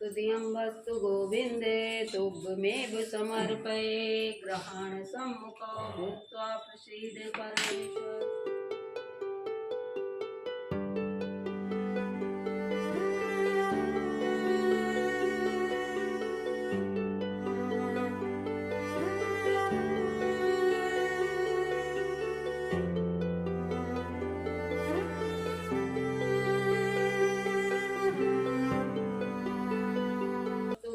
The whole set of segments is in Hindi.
तुदीयं वस्तु गोविन्दे तुभ्यमेव समर्पये। ग्रहण सम्मुखो भूत्वा प्रसीद परमेश्वर।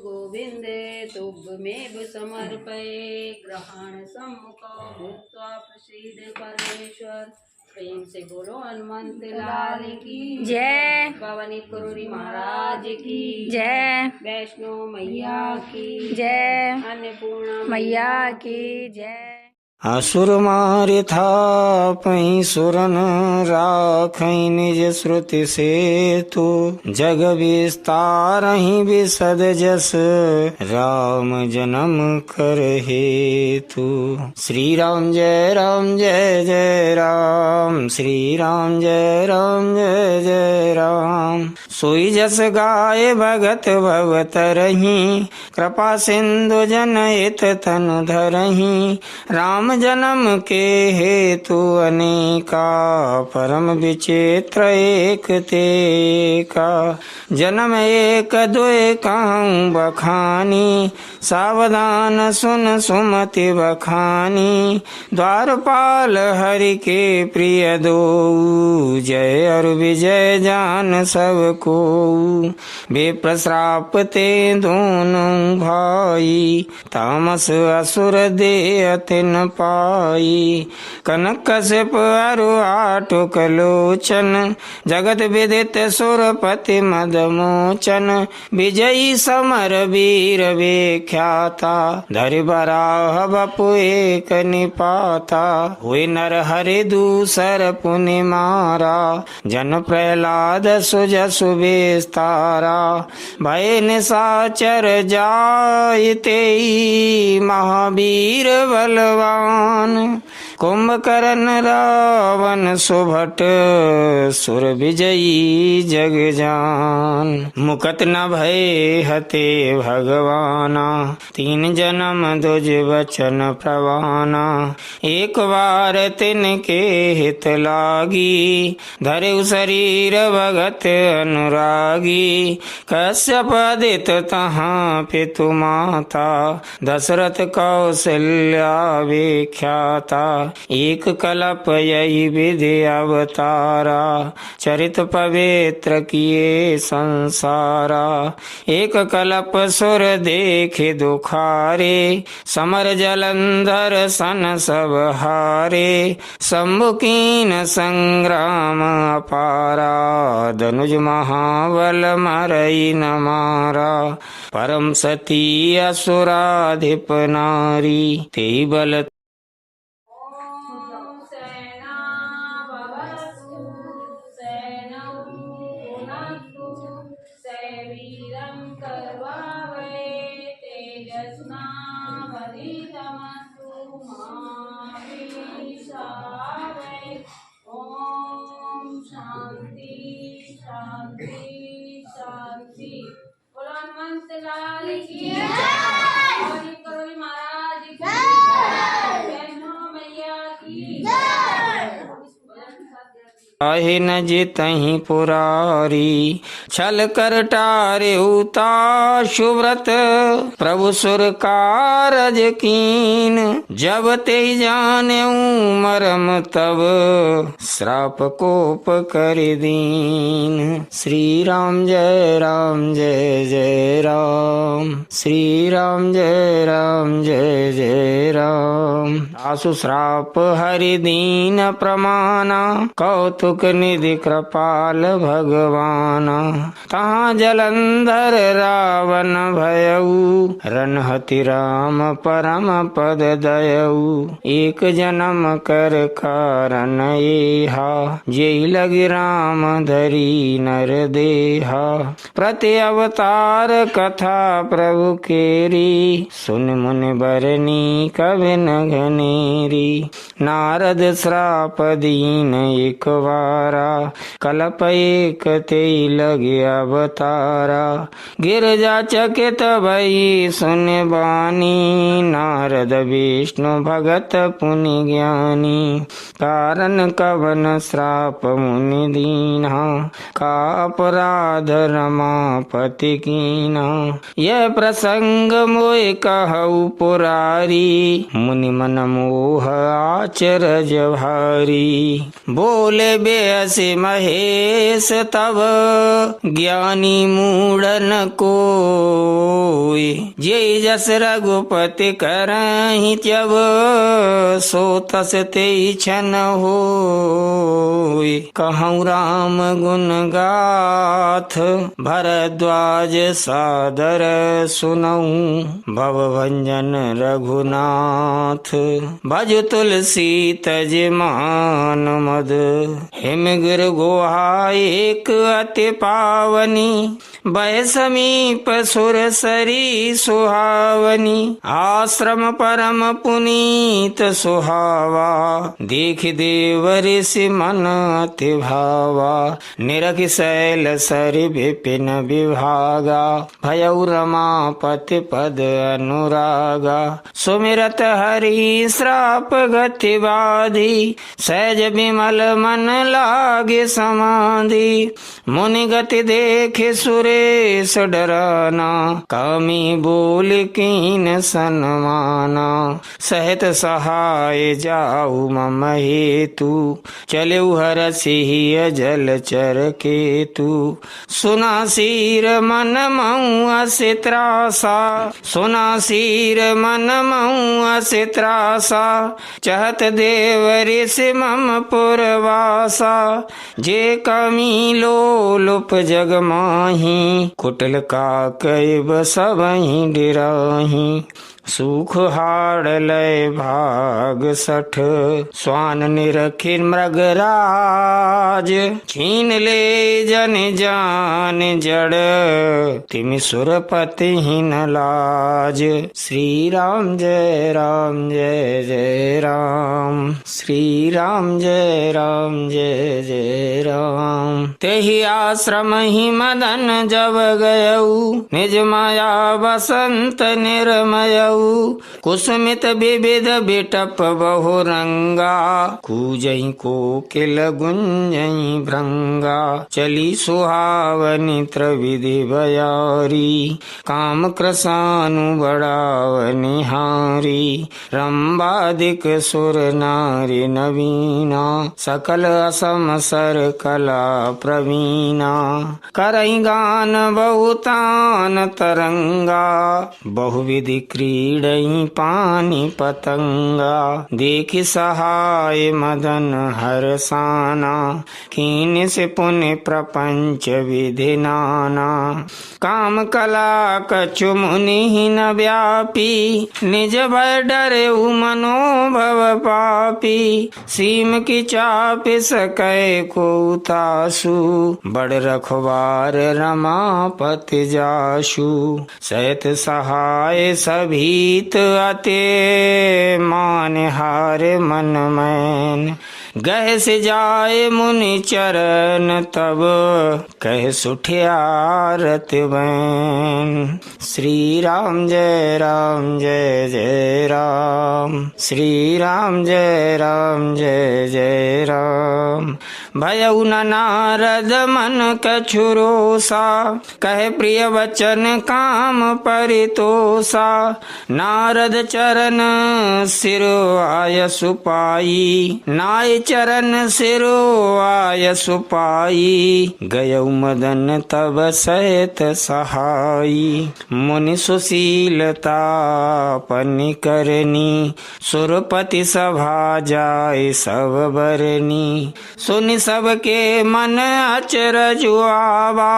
गोविन्दे तुभ्यमेव समर्पये। ग्रहण सम्मुखो भूत्वा प्रसीद परमेश्वर। प्रेम से बोलो हनुमंत लाल की जय। भवानी कुरुरी महाराज की जय। वैष्णो मैया की जय। अन्नपूर्णा मैया की जय। असुर मारे थापहि सुरन राखहि निज श्रुति सेतु। जग विस्तारहि विशद जस राम जन्म कर हेतु। श्री राम जय जय राम। श्री राम जय जय राम। सोई जस गाय भगत भवतरहि। कृपा सिंधु जनहित तनु धरहि। राम जन्म के हेतु अनेका। परम विचित्र एक तेका। जन्म एक दुय कहूँ बखानी। सावधान सुन सुमति बखानी। द्वारपाल हरि के प्रिय दो। जय और विजय जान सबको। बेप्रश्राप ते दोनों भाई। तामस असुर दे अतिन पाई। कनक कश्यप अरु आठुक लोचन। जगत विदित सुरपति मदमोचन। विजयी समर वीर विख्याता। धरि बराह बपु एक निपाता। हुए नर हरि दूसर पुनि मारा। जन प्रहलाद सुजसु विस्तारा। भय निशाचर जायते महावीर बलवान। कुंभकर्ण रावण सुभट सुर विजयी जग जान। मुकत न भय हते भगवाना। तीन जन्म दुज वचन प्रवाना। एक बार तिनके हित लागी। धरे शरीर भगत अनुरागी। कश्यप आदित तहाँ पितु माता। दशरथ कौशल्या विख्याता। एक कल्प यही विधि अवतारा। चरित पवित्र किए संसारा। एक कल्प सुर देखे दुखारे। समर जलंधर सन सब हारे। शंभुकीन संग्राम अपारा। धनुज महाबल मरई न मारा। परम सती असुराधिप नारी। ते बल शांति शांति शांति। बोलो हनुमंत लाल की जय। भवानी कुरुरी महाराज की जय। वैष्णो मैया की जय। आहे न जितहि पुरारी। छल कर टारे उता सुव्रत। प्रभु सुर कारज कीन। जब ते जाने मरम तब श्राप कोप कर दीन। श्री राम जय जय राम। श्री राम जय जय राम। आसु श्राप हरि दीन प्रमाना। कौतुक निधि कृपाल भगवाना। तहाँ जलंधर रावण भयऊ। रनहति राम परम पद दयऊ। एक जन्म कर कारण एहा। जेहि लगी राम धरी नर देहा। प्रति अवतार कथा प्रभु केरी। सुन मुनि बरनी कवि न घनेरी। नारद श्राप दीन एक वारा। कल्प एक ते लगी अवतारा। गिरजा चकित भई सुन बानी, नारद विष्णु भगत पुनि ज्ञानी। कारण कवन श्राप मुनि दीना, का अपराध रमापति कीना। यह प्रसंग मोय कहु पुरारी, मुनि मन मोह आचरज भारी। बोले बेअसि महेश तब, ज्ञानी मूढ़न कोय। जे जस रघुपति करहि जब, सो तस तेहि छन होय। कहूँ राम गुण गाथ, भरद्वाज सादर सुनऊँ। भवभंजन रघुनाथ, भज तुलसी तज मान मद। हिमगिर गुहा एक अति पावनी, भय समीप सुर सरी सुहावनी। आश्रम परम पुनीत सुहावा, देख देव ऋषि मन अति भावा। निरखि शैल सरि विपिन विभागा, भयउ रमापति पद अनुरागा। सुमिरत हरि श्राप गति बाधी, सहज विमल मन लागे समाधि। मुनि गति देखे सुरेश डराना, कामी बोल कीन सन्माना। सहित सहाय जाऊ मम हेतु, चलेउ हरषि अजल चर केतु। सुना सिर मन मऊ असि त्रासा, सुना सिर मन मऊ असि त्रासा। चहत देव ऋषि मम पुरवासा, जे कमी लोलुप जग माही। कुटिल काकैब सबहि डिराही, सुख हाड़ लय भाग सठ। स्वान निरखि मृगराज, छीन ले जन जान जड़। तिमि सुरपति ही न लाज। श्री राम जय राम जय जय राम, श्री राम जय राम जय जय राम। तेहि आश्रम ही मदन जब गयऊ, निज माया बसंत निर्मयऊ। कुसुमित विविध बिटप बहुरंगा, कूजहि कोकिल गुंजहि भृंगा। चली सुहावनी त्रिविधि बयारी, काम कृसानु बढ़ावनि हारी। रंबादिक सुर नारी नवीना, सकल असम सर कला प्रवीणा। करहि गान बहुतान तरंगा, बहुविधि क्रीडहि पानी पतंगा। देखि सहाय मदन हरसाना, कीन से पुण्य प्रपंच विधि नाना। काम कला कछु मुनि न व्यापी, निज भय डरे मनोभव पापी। सीम की चाप सकै को तासु, बड़ रखवार रमापति जासु। सहित सहाय सभीत अते, मान हार मन मैन। गह से जाए मुनि चरण तब, कह सुठियारत बैन। श्री राम जय जय राम, श्री राम जय जय राम। भयउ न नारद मन कछु रोषा, कहे प्रिय वचन काम परितोषा। नारद चरण सिरो आय सुपाई, नाय चरण सिरो आय सुपाई। गयउ मदन तब सहित सहाई, मुनि सुशीलता पनि करनी। सुरपति सभा जाय सब बरनी, सुनि सबके मन अचरज आवा।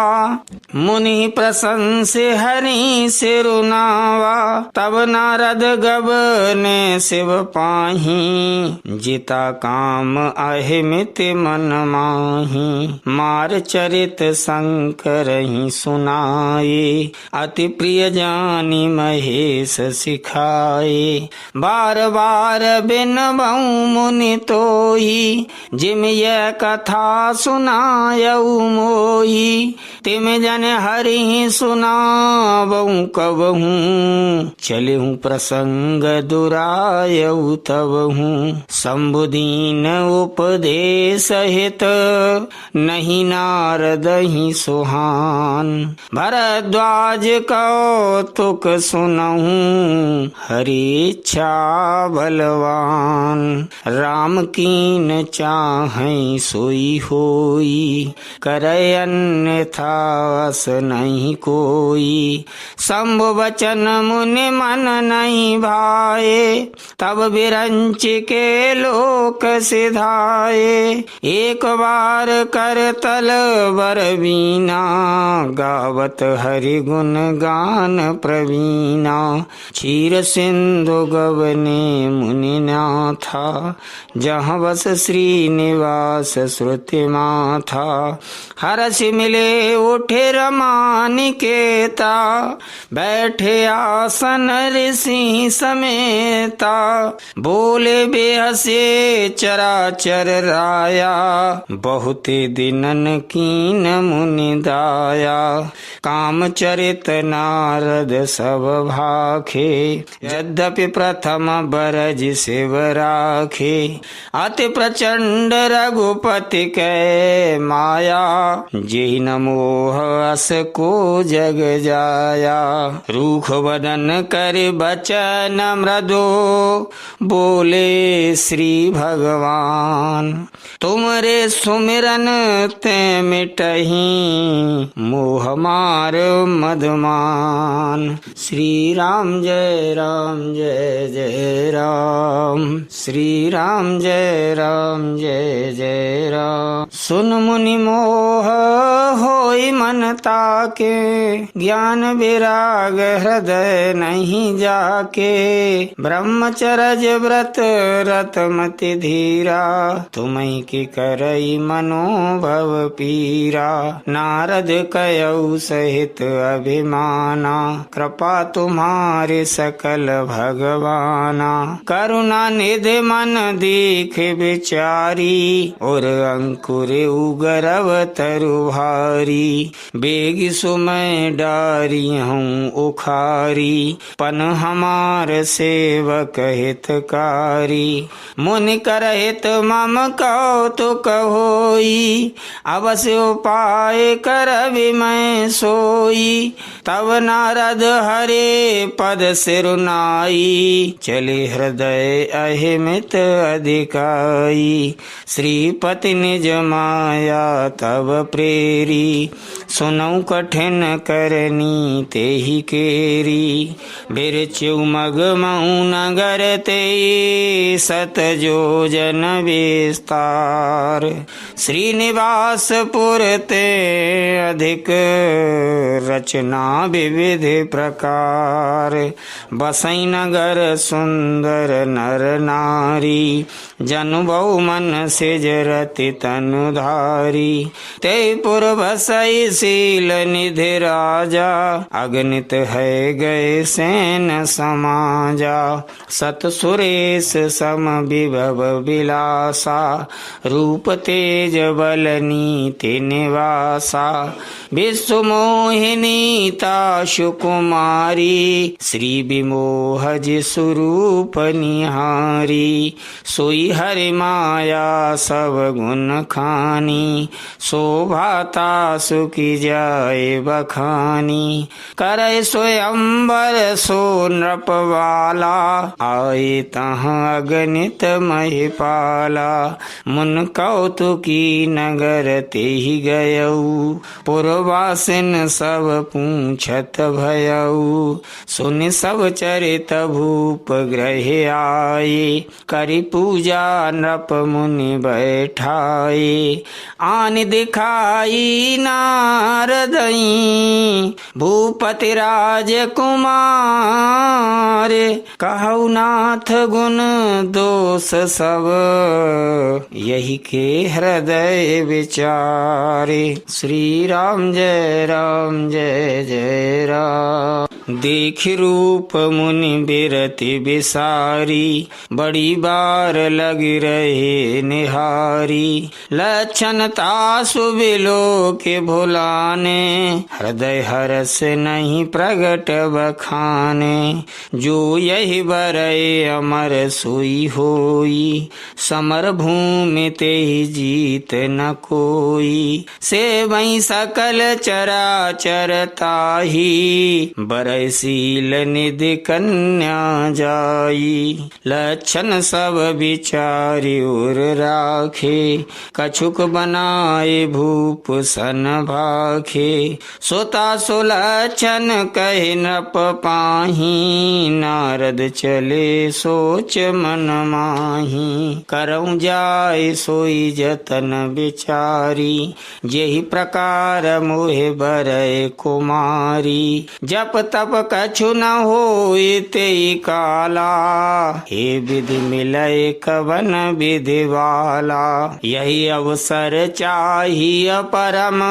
मुनि प्रशंसे हरि सिरुनावा, तब नारद गबने शिव पाही। जिता काम अहिमित मन माही, मार चरित शंकर ही सुनाए। अति प्रिय प्रिय जानी महेश सिखाए। बार बार बिनबऊ मुनि तोही, जिम यह कथा सुनायऊ मोही। तिम जन हरि सुनावऊ कबहूँ, चलहूँ प्रसंग दुरायऊ तबहूँ। शंभुदीन उपदेश हित, नहीं नारद ही सुहान। भरद्वाज कौतुक सुनहूँ, हरि इच्छा बलवान। राम कीन चाहै सोई होई, करय अन्यथा अस नहीं कोई। शंभु बचन मुनि मन नहीं भाए, तब बिरंच के लोक सिधाए। एक बार कर तल बर बीना, गावत हरि गुण गान प्रवीणा। क्षीर सिंधु गवने मुनि नाथा, जहाँ बस श्रीनिवास श्रुति माथा। हरषि मिले उठे रमानिकेता, बैठे आसन ऋषि समेता। बोले बेहसे चराचर राया, बहुते दिनन कीन मुनि दाया। काम चरित नारद सब भाखे, यद्यपि प्रथम बरज शिव राखे। अति प्रचंड रघुपति कै माया, जेहि न मोह अस को जग जाया। रूख वदन कर बचन मृदो, बोले श्री भगवान। तुमरे सुमिरन ते मिटहि, मोह मार मदमान। श्री राम जय जय राम, श्री राम जय जय राम। सुन मुनि मोह होई मन ताके, ज्ञान विराग हृदय नहीं जाके। ब्रह्मचर्य व्रत रतमति धीरा, तुम्हि की करई मनोभव पीरा। नारद कयऊ सहित अभिमाना, कृपा तुम्हारे सकल भगवाना। करुणा निधि मन दीख विचारी, और अंकुर उगरव तरु भारी। बेग सुमय डारी हूँ उखारी, पन हमार सेवक हितकारी। मुनि कर हित मम कौतुक होई, अवश्य उपाय करबि मैं सोई। तब नारद हरे पद सिरुनाई, चले हृदय अहिमित अधिकाई। श्रीपति निज माया तब प्रेरी, सुनऊ कठिन करनी तेहि केरी। बिरचु मग मऊ नगर ते, सत जोजन विस्तार। श्रीनिवासपुर ते अधिक, रचना विविध प्रकार। बसई नगर सुंदर नर नारी, जनु बहु मन सिज रति तनुधारी। ते पुर बसई शील निधि राजा, अगणित है गए सेन समाजा। सत सुरेश सम विभव विलासा, रूप तेज बल नीति निवासा। विश्व मोहिनी ताशु कुमारी, श्री विमोहज स्वरूप निहारी। सोई हरि माया सब गुण खानी, शोभाता सुखी जाए बखानी। करे स्वयंवर सो नृपवाला, आए तहाँ अगणित महिपाला। मुन कौतुकी नगर तेहि गयऊ, पुरवासिन सब पूछत भयऊ। सुनि सब चरित भूप ग्रह आए, करि पूजा नृप मुनि बैठाए। आन दिखाई नारदई, भूपति राजकुमार। कहु नाथ गुण दोष सब, यही के हृदय विचारे। श्री राम जय जय राम। देख रूप मुनि बिरति बिसारी, बड़ी बार लगी रहे निहारी। लक्षण तासु बिलो के भुलाने, हृदय हरस नहीं प्रगट बखाने। जो यही बरय अमर सोई होई, समर भूमि ते जीत न कोई। से वही सकल चराचर ताही, बरय शील निधि कन्या जाई। लक्षण सब विचारि उर राखे, कछुक बनाए भूप सन भाखे। सोता सो लक्षण कहे नृप पाही, नारद चले सोच मन माही। करऊं जाय सोई जतन विचारी, जेहि प्रकार मोहे बरय कुमारी। जप तप कछु न होय तेई काला, हे विधि मिलय कवन विधि वाला। यही अवसर चाहिए परम,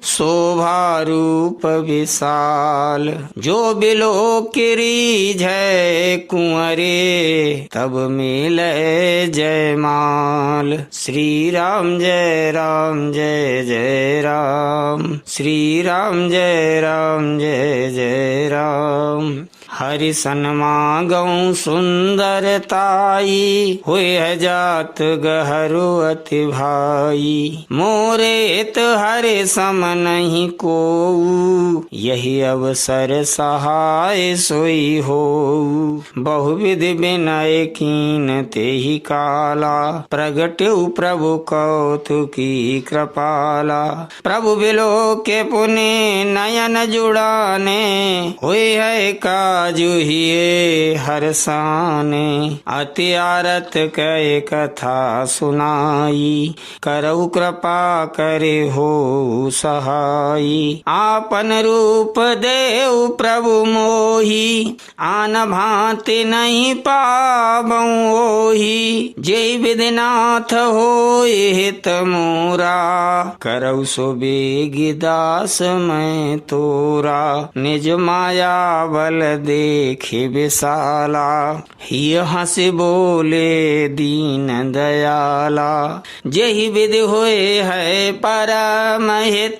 शोभा रूप विशाल। जो बिलो किरी जय कुंवरे, तब मिले जयमाल। श्री राम जय राम जय जय राम, श्री राम जय राम जय जय राम। हरि सन्मागऊं सुंदरताई, हुए जात गहरु अति भाई। मोरे हित हरि सम नहीं कोऊ, यही अवसर सहाय सोई होऊ। बहुविधि विनय कीन तेहि काला, प्रगट्यु प्रभु कौतुकी कृपाला। प्रभु बिलो के पुनि नयन जुड़ाने, हुए है काजुहिए हरसाने। अति आरत कै कथा सुनाई, करऊ कृपा करे हो सहाई। आपन रूप देव प्रभु मोही, आन भांति नहीं पाबऊं ओही। जय विधिनाथ होय हित मोरा, करऊ सो बेगी दास मैं तोरा। निज माया बल देखे विशाला, यहाँ से बोले दीन दयाला। जेहि विधि होए है परम हित,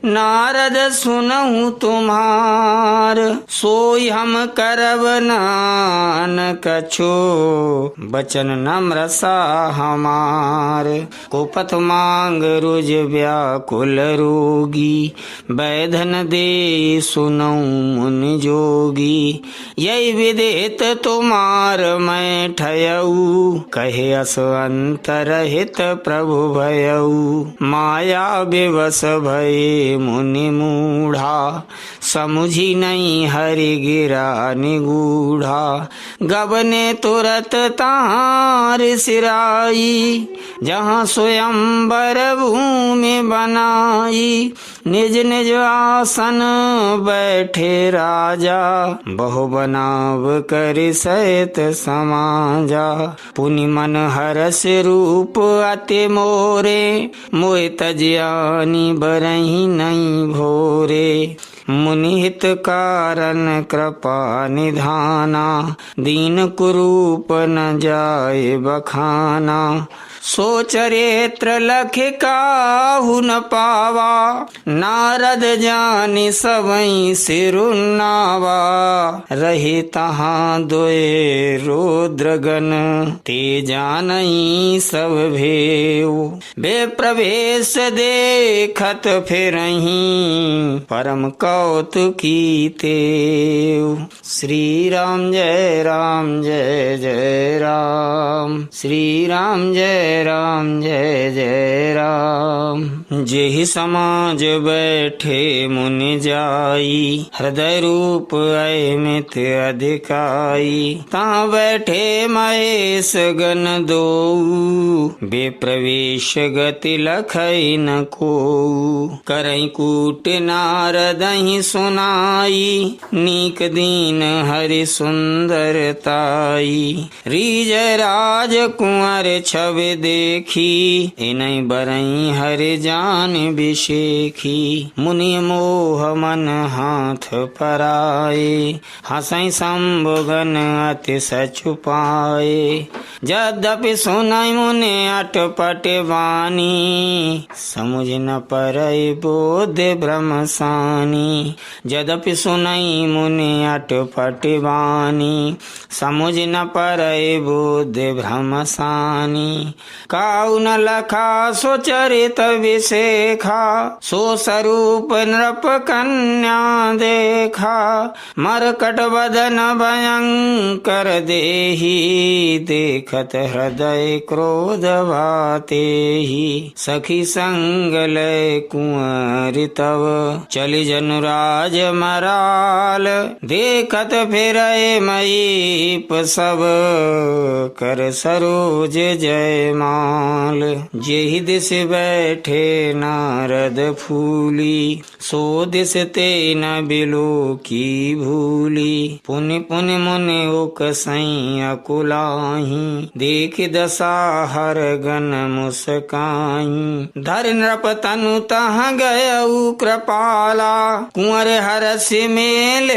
नारद सुनहु तुम्हार। सोई हम करब नान कछो, बचन नम्र सा हमार। कुपथ मांग रुज व्याकुल रोगी, बैधन दे सुनऊ मुनि जोगी। यही विदित तुम्हार मैं ठयऊ, कहे अस अंतर हित प्रभु भयऊ। माया विवश भये मुनि मूढ़ा, समुझी नहीं हरि गिरा निगूढ़ा। गबने तुरत तार सिराई, जहाँ स्वयंवर भूमि बनाई। निज निज आसन बैठे राजा, बहु बनाव कर सहित समाजा। पुनि मन हरस रूप अति मोरे, मोहि तज्यानि बरहि नहीं भोरे। मुनि हित कारण कृपा निधाना, दीन कुरूप न जाय बखाना। सो चरित्र लख काहु न पावा, नारद जानि सबई सिरुनावा। रहे तहाँ दोए रुद्रगण, ते जानई सब भेव। बे प्रवेश देखत फिरहीं, परम कौतुकी तेव। श्री राम जय राम जय जय राम, श्री राम जय राम जय जय राम। जेहि समाज बैठे मुनि जाई, हृदय रूप अमित अधिकाई। ता बैठे महेश गण दोऊ, बेप्रवेश गति लखई न कोऊ। करई कूट नारदहि सुनाई, नीक दीन हरि सुंदरताई। रीज राज कुंवर छवि देखी, इनहि बरई हरि जान ज्ञान विशेखी मुनि मोह मन हाथ पराए हंसई शंभुगन अति सचुपाए यद्यपि सुनई मुनि अटपट वाणी समुझ न परई बोध ब्रह्म सानी यद्यपि सुनई मुनि अटपट वाणी समुझ न परई बोध ब्रह्म सानी काउ न लखा सो चरित विशेखा सो स्वरूप नृप कन्या देखा मरकट बदन भयंकर देही देखत हृदय क्रोध भाते ही सखी संग लय कुंवर तव चली जनुराज मराल देखत फिर मयीप सब कर सरोज जयमाल जेहि दिस बैठे नारद फूली सो दिस ते न बिलो की भूली पुनि पुनि मुनि उकसई अकुलाही देख दशा हर गन मुस्काई धर नृप तनु तह गयऊ कृपाला कुंवर हरस मेल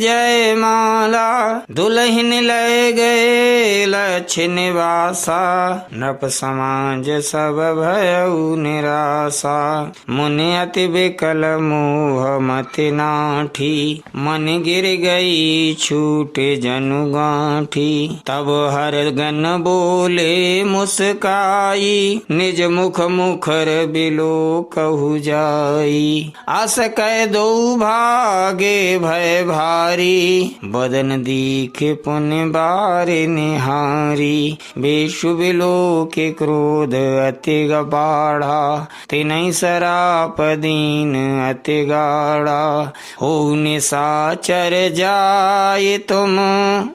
जय माला दुल्हन लय गए लक्ष्य निवासा नृप समाज सब भयऊ निराशा मुनि अति विकल मोह मति नाठी मन गिर गई छूटे जनु गांठी तब हर गन बोले मुस्काई निज मुख मुखर बिलो कहु जाई आस कह दो भागे भय भारी बदन दीखे पुण्य बारे निहारी बेशु बिलो के क्रोध अति गबाढ़ा तिनहि सराप दीन अति गाढ़ा हो निशाचर जाए तुम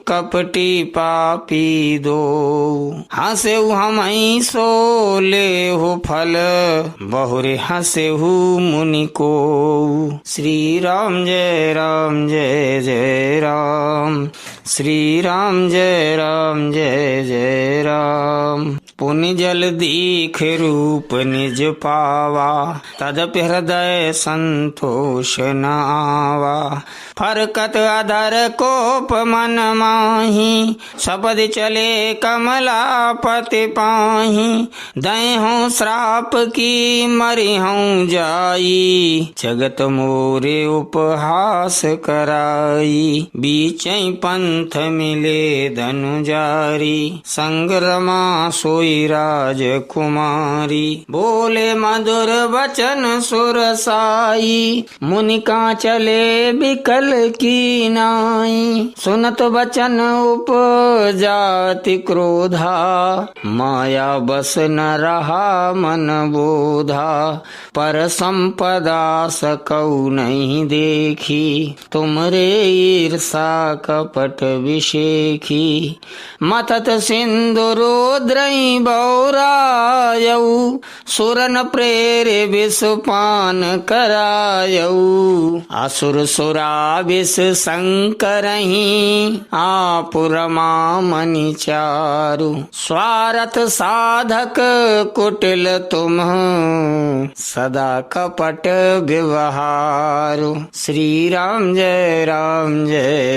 कपटी पापी दो हंसे हमई सो ले हो फल बहुरे हंसे मुनि को श्री राम जय राम जय जय राम श्री राम जय राम जय जय राम पुनि जल दीख रूप निज पावा तदपि हृदय संतोष न आवा फरकत अधर कोप मन माही सपद चले कमलापति पाही दय हूँ श्राप की मरी हूँ जाई जगत मोरे उपहास कराई बीच पंथ मिले धनु जारी संग्रमा सोई राजकुमारी बोले मधुर वचन सुरसाई मुनि का चले बिकल की नाई सुनत वचन उपजाति क्रोधा माया बस न रहा मन बोधा पर संपदा सकौ नहीं देखी तुमरे ईर्षा कपट विशेखी मतत सिंधु रुद्रई बौरायऊ सुरन प्रेरे विषपान करायऊ असुर सुरा विष संकरही आपुरमा मनि चारु स्वार्थ साधक कुटिल तुम सदा कपट व्यवहारु श्री राम जय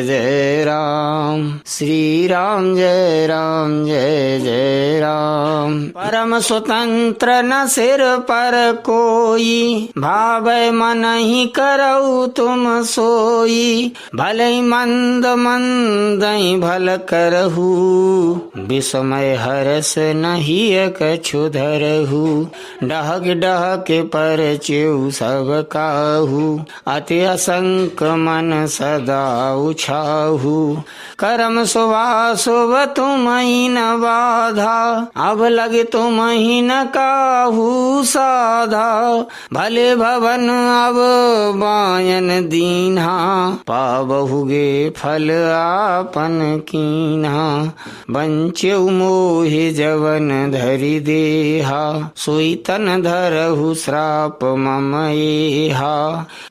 जय राम श्री राम जय जय राम परम स्वतंत्र न सिर पर कोई भावै मन ही करऊ तुम सोई भले मंद मंदई भल करहु विस्मय हरस नहीं कछु धरहु डहक डहक पर चेऊ सब काहू अति असंक मन सदा उछाहू करम शुभ तुम ही न बाधा अब लगे तुम ही न काहू साधा भले भवन अब बायन दीन्हा पाबहुगे फल आपन कीन्हा बंचे मोहि जवन धरि देहा सोई तन धरहु श्राप मम एहा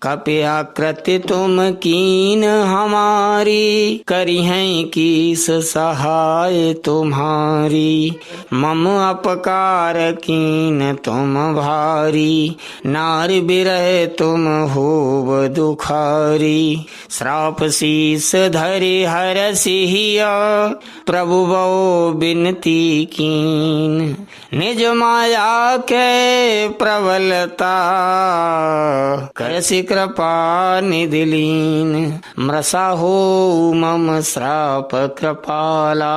कपिया कृत्य तुम कीन हमारी करी हैं कीस सहाय तुम्हारी मम अपकार कीन तुम भारी, नार बिरह तुम होव दुखारी। श्राप शीस धरि हर सिहिया, प्रभु बो बिनती कीन। निज माया के प्रबलता, करसि कृपा निधि लीन। मृषा हो मम श्राप कृपाला,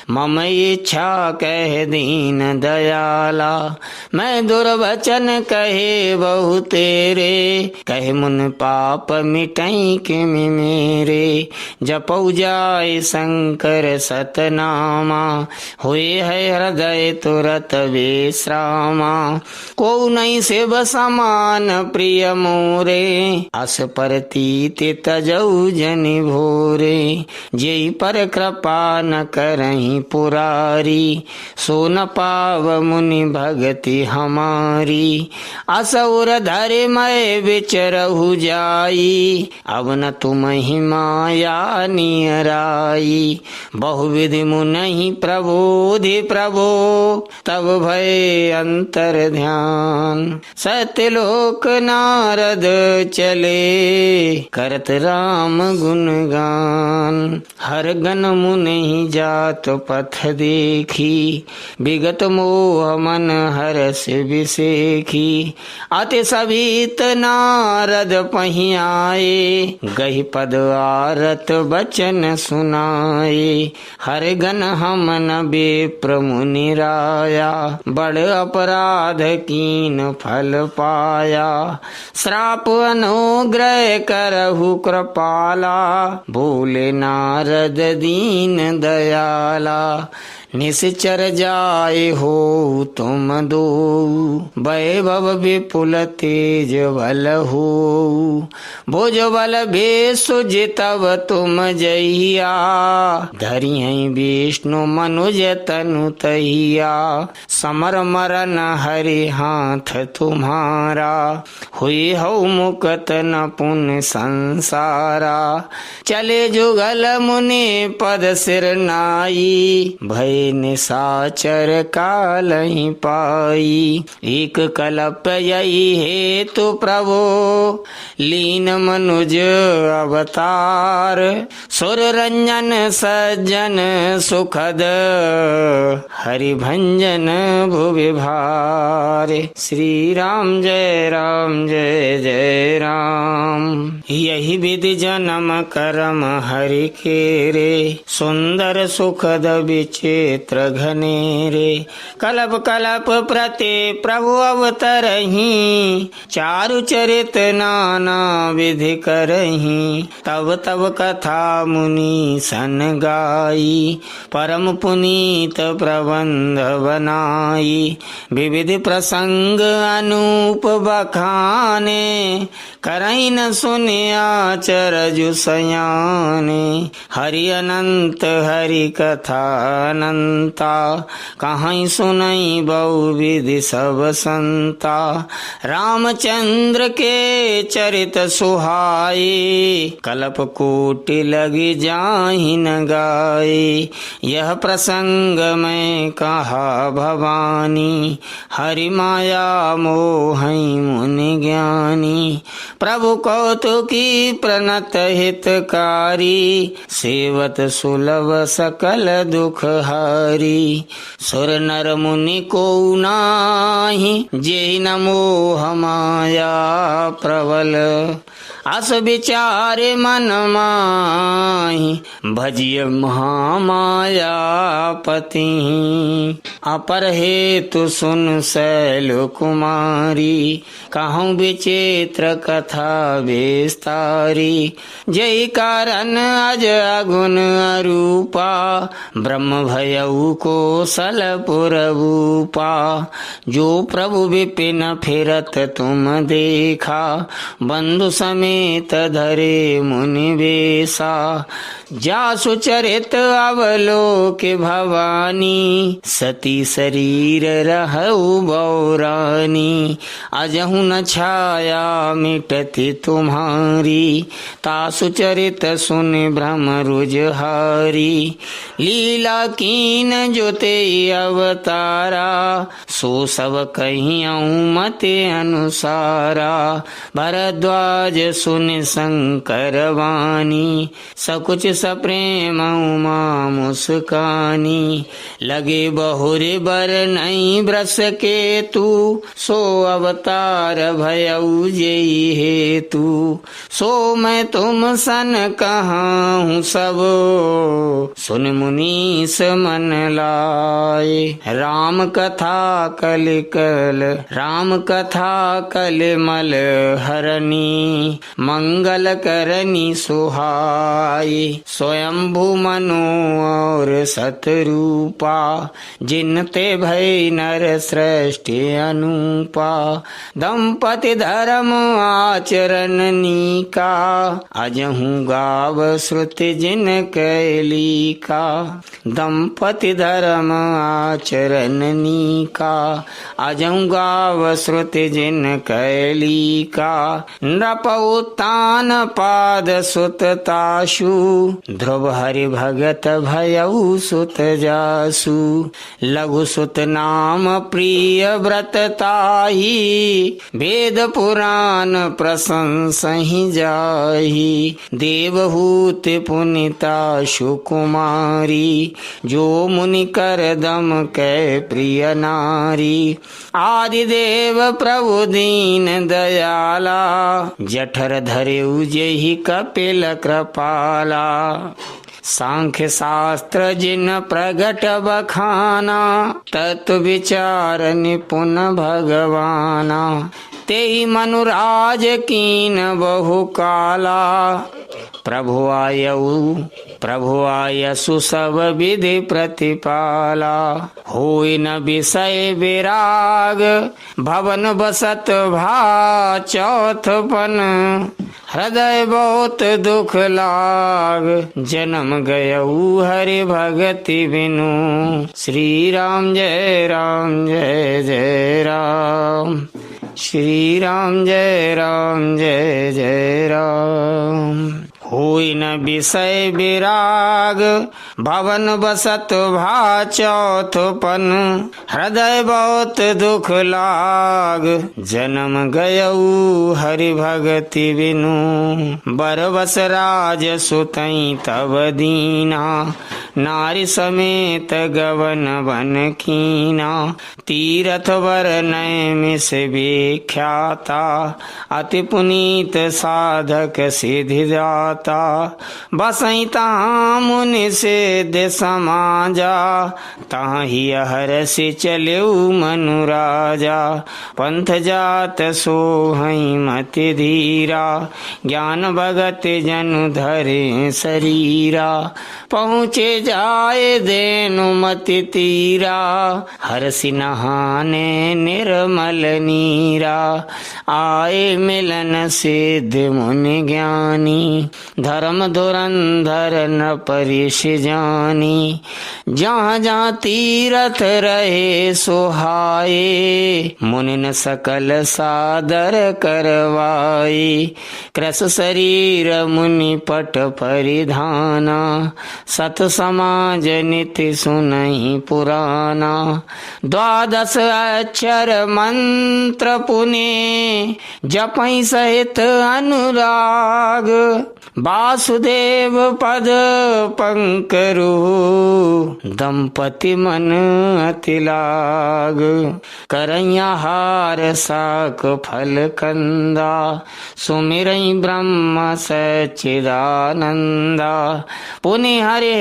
मम इच्छा कह दीन दयाला। मैं दुर्वचन कहे बहु तेरे, कहे मुन पाप मिटई किमि मेरे। जपौ जाय शंकर सतनामा, हुए है हृदय तुरत विश्रामा। को नहीं शिव समान प्रिय मोरे, अस परतीत तजौ जनि भोरे। जेहि पर कृपा न करहि पुरारी, सो न पाव मुनि भगति हमारी। असुर धरि मैं विचरहु जाई, अब न तुमहि माया नियराई। बहुविधि मुनहि प्रबोधि प्रभो, तब भय अंतर ध्यान। सत्यलोक नारद चले, करत राम गुणगान। हर गन मुनि जात पथ देखी, विगत मोह मन हरस विसेखी। अति सभीत नारद पहि आए, गहि पद आरत बचन सुनाए। हर गन हम न विप्र मुनि राया, बड़ अपराध कीन फल पाया। श्राप अनुग्रह करहु कृपाला, बोले नारद दीन दयाला। निश्चर जाए हो तुम दो, वैभव विपुल तेज बल हो। भुज बल भेषु जितव तुम जहिया, धरियहि विष्णु मनुज तनु तहिया। समर मरन हरि हाथ तुम्हारा, हुई हऊ मुकत न पुन संसारा। चले जुगल मुनि पद सिर नाई, भय निशाचर कालहि पाई। एक कल्प यही हेतु प्रभो, लीन मनुज अवतार। सुर रंजन सज्जन सुखद, हरि भंजन भुवि भार। श्री राम जय जय राम। यही विधि जन्म कर्म हरि केरे, सुंदर सुखद विचित्र घनेरे। कल्प कल्प प्रति प्रभु अवतरहि, चारु चरित नाना विधि करहि। तब तब कथा मुनि सन गाई, परम पुनीत प्रबंध बनाई। विविध प्रसंग अनूप बखाने, करहि न सुनिया चरजु सयाने। हरि अनंत हरि कथा अनंता, कहीं सुनई बहुविधि सब संता। रामचंद्र के चरित सुहाए, कल्प कोटि लगी जाहि न गाए। यह प्रसंग मैं कहा भवानी, हरि माया मोहि मुनि ज्ञानी। प्रभु कौतुकी प्रणत हितकारी, सेवत सुलभ सकल दुख हारी। सुर नर मुनि को नाही, जेहि न मोह माया प्रबल। अस विचारे मन माहि, भजिय महामाया पति। अपर हेतु सुन शैल कुमारी, कहूँ विचित्र कथा विस्तारी। जय कारण अज अगुन अरूपा, ब्रह्म भयउ कोसलपुर भूपा। जो प्रभु विपिन फिरत तुम देखा, बंधु समेत धरे मुनि वेशा। जासु चरित अवलोक भवानी, सती शरीर रहु बौरानी। अजहु न छाया मिटति तुम्हारी, तासु चरित सुन भ्रम रुजहारी। लीला कीन जो ते अवतारा, सो सब कहियऊँ मते अनुसारा। भरद्वाज सुन शंकर वाणी, सकुच सप्रेम उमा मुस्कानी। लगे बहुरे बर नहीं ब्रस के तू, सो अवतार भयऊ जेई हेतु। सो मैं तुम सन कहाहूँ सब, सुन मुनीस मन लाए। राम कथा कल कल, राम कथा कल मल हरनी। मंगल करनी सुहाई, स्वयंभू मनु और सतरूपा। जिनते भय नर सृष्टि अनुपा, दंपति धर्म आचरण नीका। अजहू गाव श्रुति जिन कैली का, दंपति धर्म आचरण नीका। अजहू गाव श्रुति जिन कैली का। नृप उत्तान पाद सुत ताशु, ध्रुव हरि भगत भयऊ सुत जासु। लघु सुत नाम प्रिय व्रत ताही, वेद पुराण प्रशंसहि जाही। देवहूत पुनिता सुकुमारी, जो मुनि कर दम कै प्रिय नारी। आदिदेव प्रभु दीन दयाला, जठर धरेउ जेहि कपिल कृपाला। सांख्य शास्त्र जिन प्रगट बखाना, तत्व विचार निपुण भगवाना। तेहि मनुराज कीन बहु काला, प्रभु आयसु सब विधि प्रतिपाला। होई न विषय विराग, भवन बसत भा चौथपन। हृदय बहुत दुख लाग, जन्म गयऊ हरि भगति बिनु। श्री राम जय राम जय जय राम, श्री राम जय राम जय जय राम। होई न विषय विराग, भवन बसत भा चौथपन। हृदय बहुत दुख लाग, जन्म गयऊ हरि भगति बिनु। बरबस राज सुतई तब दीना, नारी समेत गवन बन कीना। तीरथ वर नय मिस विख्याता, अति पुनीत साधक सिद्धि दाता। बसई तहाँ मुनि सिद्ध समाजा, तहाँ ही हरसि चलेउ मनु राजा। पंथ जात सोहई मति धीरा, ज्ञान भगत जनु धरे शरीरा। पहुँचे जाए देनु मति तीरा, हरसि नहाने निर्मल नीरा। आए मिलन सिद्ध मुनि ज्ञानी, धर्म धुरंधर न परिश जानी। जहाँ जहाँ तीरथ रहे सोहाए, मुनिन सकल सादर करवाए। कृस शरीर मुनि पट परिधाना, सत समाज निति सुनहि पुराना। द्वादश अक्षर मंत्र पुने, जपई सहित अनुराग। वासुदेव पद पंकरु, दंपति मन अति लाग। करैया हार साक फल कंदा, सुमिरई ब्रह्म सच्चिदानंदा। पुनि हरि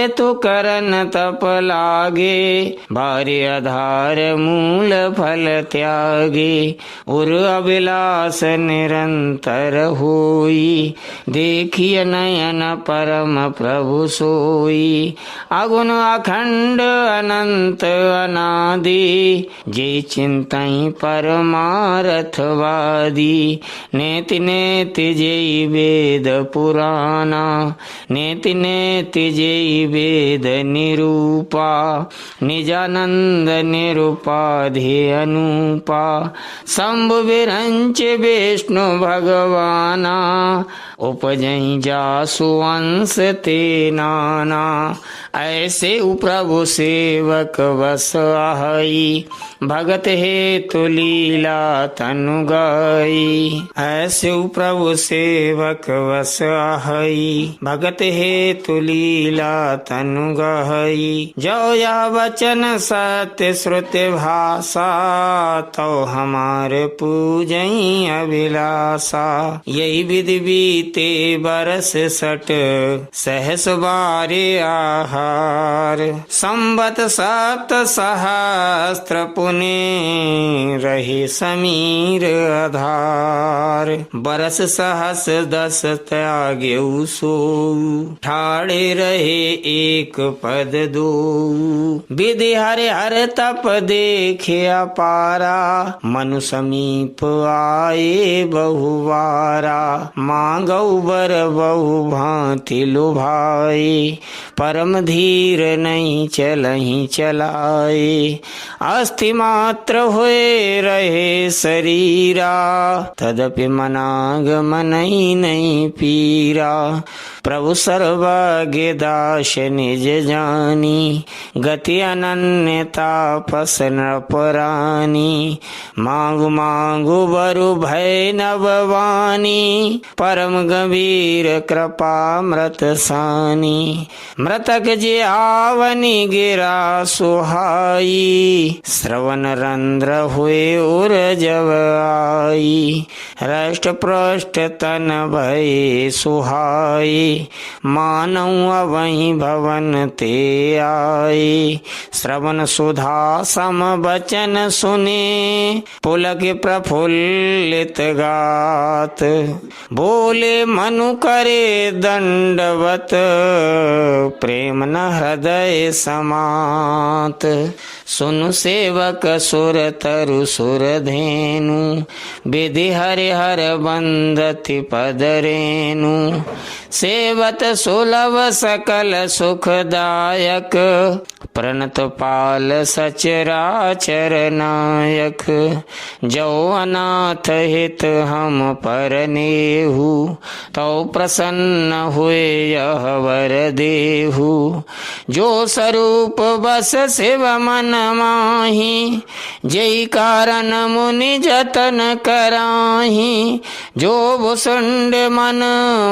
हेतु करन तप लागे, भारी आधार मूल फल त्यागे। उर अभिलाष निरंतर होई, देखिय नयन परम प्रभु सोई। अगुण अखंड अनंत अनादि, जे चिंतई परमारथवादी। नेति नेति जेई वेद पुराना, नेति नेति जेई वेद निरूपा। निजानंद निरुपाधि अनुपा, शंभु विरंच विष्णु भगवाना। उपजई जासु वंश ते नाना, ऐसे प्रभु सेवक बस आहई। भगत हेतु लीला तनु गाई, ऐसे प्रभु सेवक बस आहई। भगत हेतु लीला तनु गाई। जो यह वचन सत्य श्रुति भाषा, तो हमारे पूजई अभिलाषा। यही विधि बीते बरस सट, सहस बारे आहार। संवत सप्त सहस्त्र पुण्य, रहे समीर आधार। बरस सहस 10 त्याग्यु सो, ठाड़े रहे एक पद दो। विधि हरे हर तप देखे अपारा, मनु समीप आए बहुवारा। मांगौ बर बहु भांति लुभाए, परम धीर नहीं चलहि चलाए। अस्थि मात्र हुए रहे शरीरा, तदपि मनाग मनई नहीं पीरा। प्रभु सर्वज्ञ दास निज जानी, गति अनन्यता पस नृपरानी। मांगु मांगु बरु भय नववानी, परम गंभीर कृपा मृत सानी। मृतक जे आवनी गिरा सुहाई, श्रवण रंध्र हुए उर जब आई। रष्ट पृष्ठ तन भय सुहाई, मानव वही भवन ते आए। श्रवण सुधा सम बचन सुने, पुलक प्रफुल्लित गात। बोले मनु करे दंडवत, प्रेम न हृदय समात। सुनु सेवक सुर तरु सुर धेनु, विधि हरि हर बंदति पद रेनु। सेवत सुलभ सकल सुखदायक, प्रणत पाल सचराचर नायक। जो अनाथ हित हम परनेहु, तो प्रसन्न हुए यह वर देहु। जो स्वरूप बस शिव मन माही, जय कारण मुनि जतन कराही। जो भुसुंड मन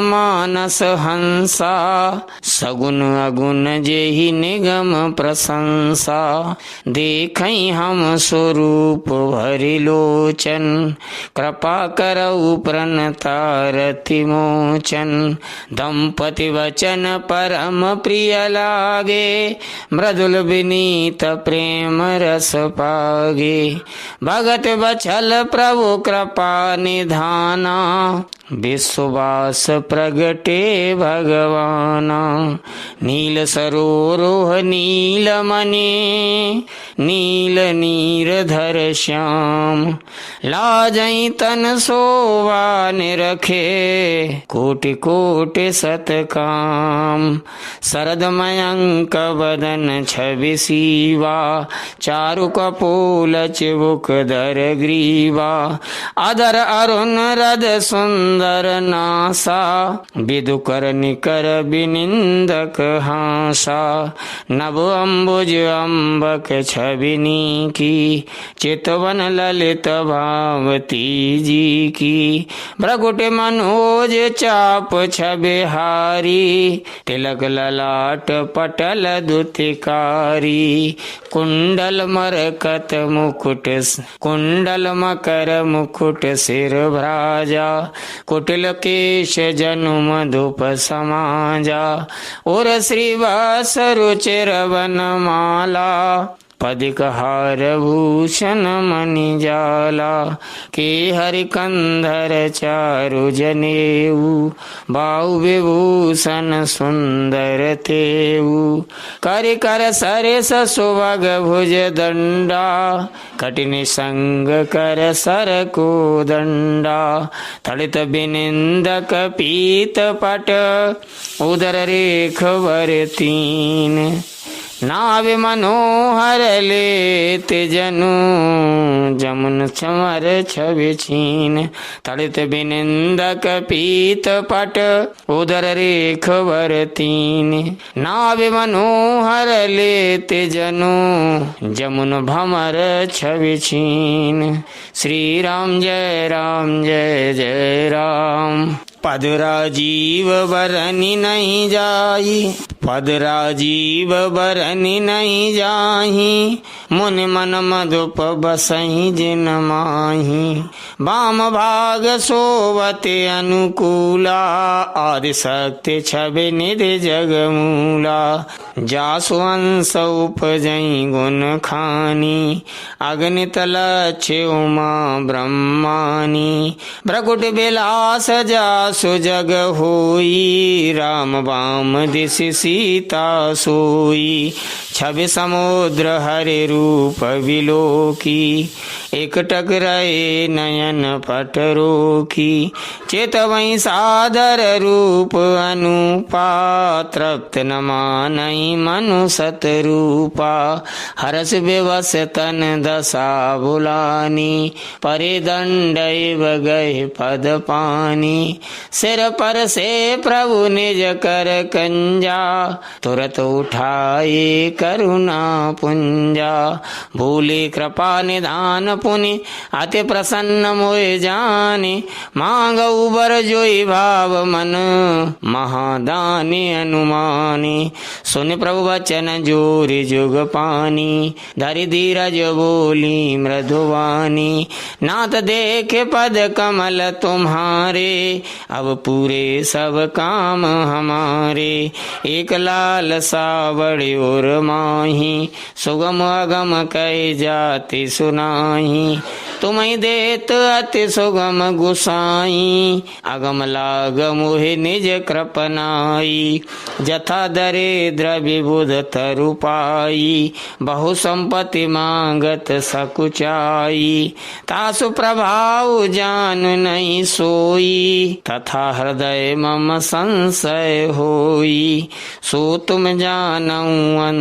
मानस हंसा, सगुन अगुण जेहि निगम प्रशंसा। देखई हम स्वरूप भरि लोचन, कृपा करऊ प्रणतारति मोचन। दंपति वचन परम प्रिय लागे, मृदुल विनीत प्रेम रस पागे। भगत बचल प्रभु कृपा निधाना, विश्वास प्रगटे भगवाना। नील सरोरुह नील मणि, नील नीरधर श्याम। लाजई तन सोवा निरखे, कोटि कोटि सतकाम। शरद मयंक बदन छवि सीवा, चारु कपोल चिबुक धर ग्रीवा। अधर अरुण रद सुंदर नासा, विदु कर निकर बिनिंदक हासा। नभ अम्बुज अम्बक छबिनी की, चितवन ललित भावती जी की। भ्रगुट मनोज चाप छबिहारी, तिलक ललाट पट कुशल दुतिकारी कुंडल मरकत मुकुट कुंडल मकर मुकुट सिर भ्राजा कुटिल केश जनु मधुप समाजा और श्रीवास रुचिर वनमाला पदिक हार भूषण मणि जाला के हरि कंधर चारु जनेऊ बाहु विभूषण सुंदर तेऊ कर कर सरेस सुभग भुज दंडा कठिन संग कर सर को दंडा तड़ित बिनिंदक पीत पट उदर रेख वर तीन नाव मनोहर लेत जनु जमुन चमर छवि छीन तड़ित बिनिंदक पीत पट उदर रेख वर तीन नाव मनोहर लेत जनु जमुन भमर छवि छीन श्री राम जय जय राम पद राजीव बरनि नहीं जाई पद राजीव बरनि नहीं जाही मुनि मन मधुप बसहि जिन माही वाम भाग सोवते अनुकूला आदि शक्ति छवि निधि जगमूला जासु अंश उपजई गुण खानी अग्नि तलच्छे उमा ब्रह्मानी भ्रकुट बिलास जासु जग होई राम वाम दिश सीता सोई छवि समुद्र हरि रूप विलोकी एक टकराए नयन पटरो की चेत वही सादर रूप अनुपा तृप्त न मानई मनु सत रूपा हरस विवश तन दशा बुलानी परे दंड गए पद पानी सिर पर से प्रभु निज कर कंजा तुरत उठाए करुणा पुंजा भूले कृपा निधान पुनि अति प्रसन्न मोय जाने मांग उबर जोई भाव मन महादानी अनुमानी सुन प्रभु वचन जोरि जुग पानी धरि धीरज बोली मृदुवानी नाथ देखे पद कमल तुम्हारे अब पूरे सब काम हमारे एक लाल सावड़ी और माही सुगम अगम कह जाति सुनाही तुम्हें देत अति सुगम गुसाई अगम लाग मोहि निज कृपनाई जथा दरिद्र विबुध तरुपाई बहु संपत्ति मांगत सकुचाई तासु प्रभाव जान नहीं सोई तथा हृदय मम संशय होई सो तुम जानऊ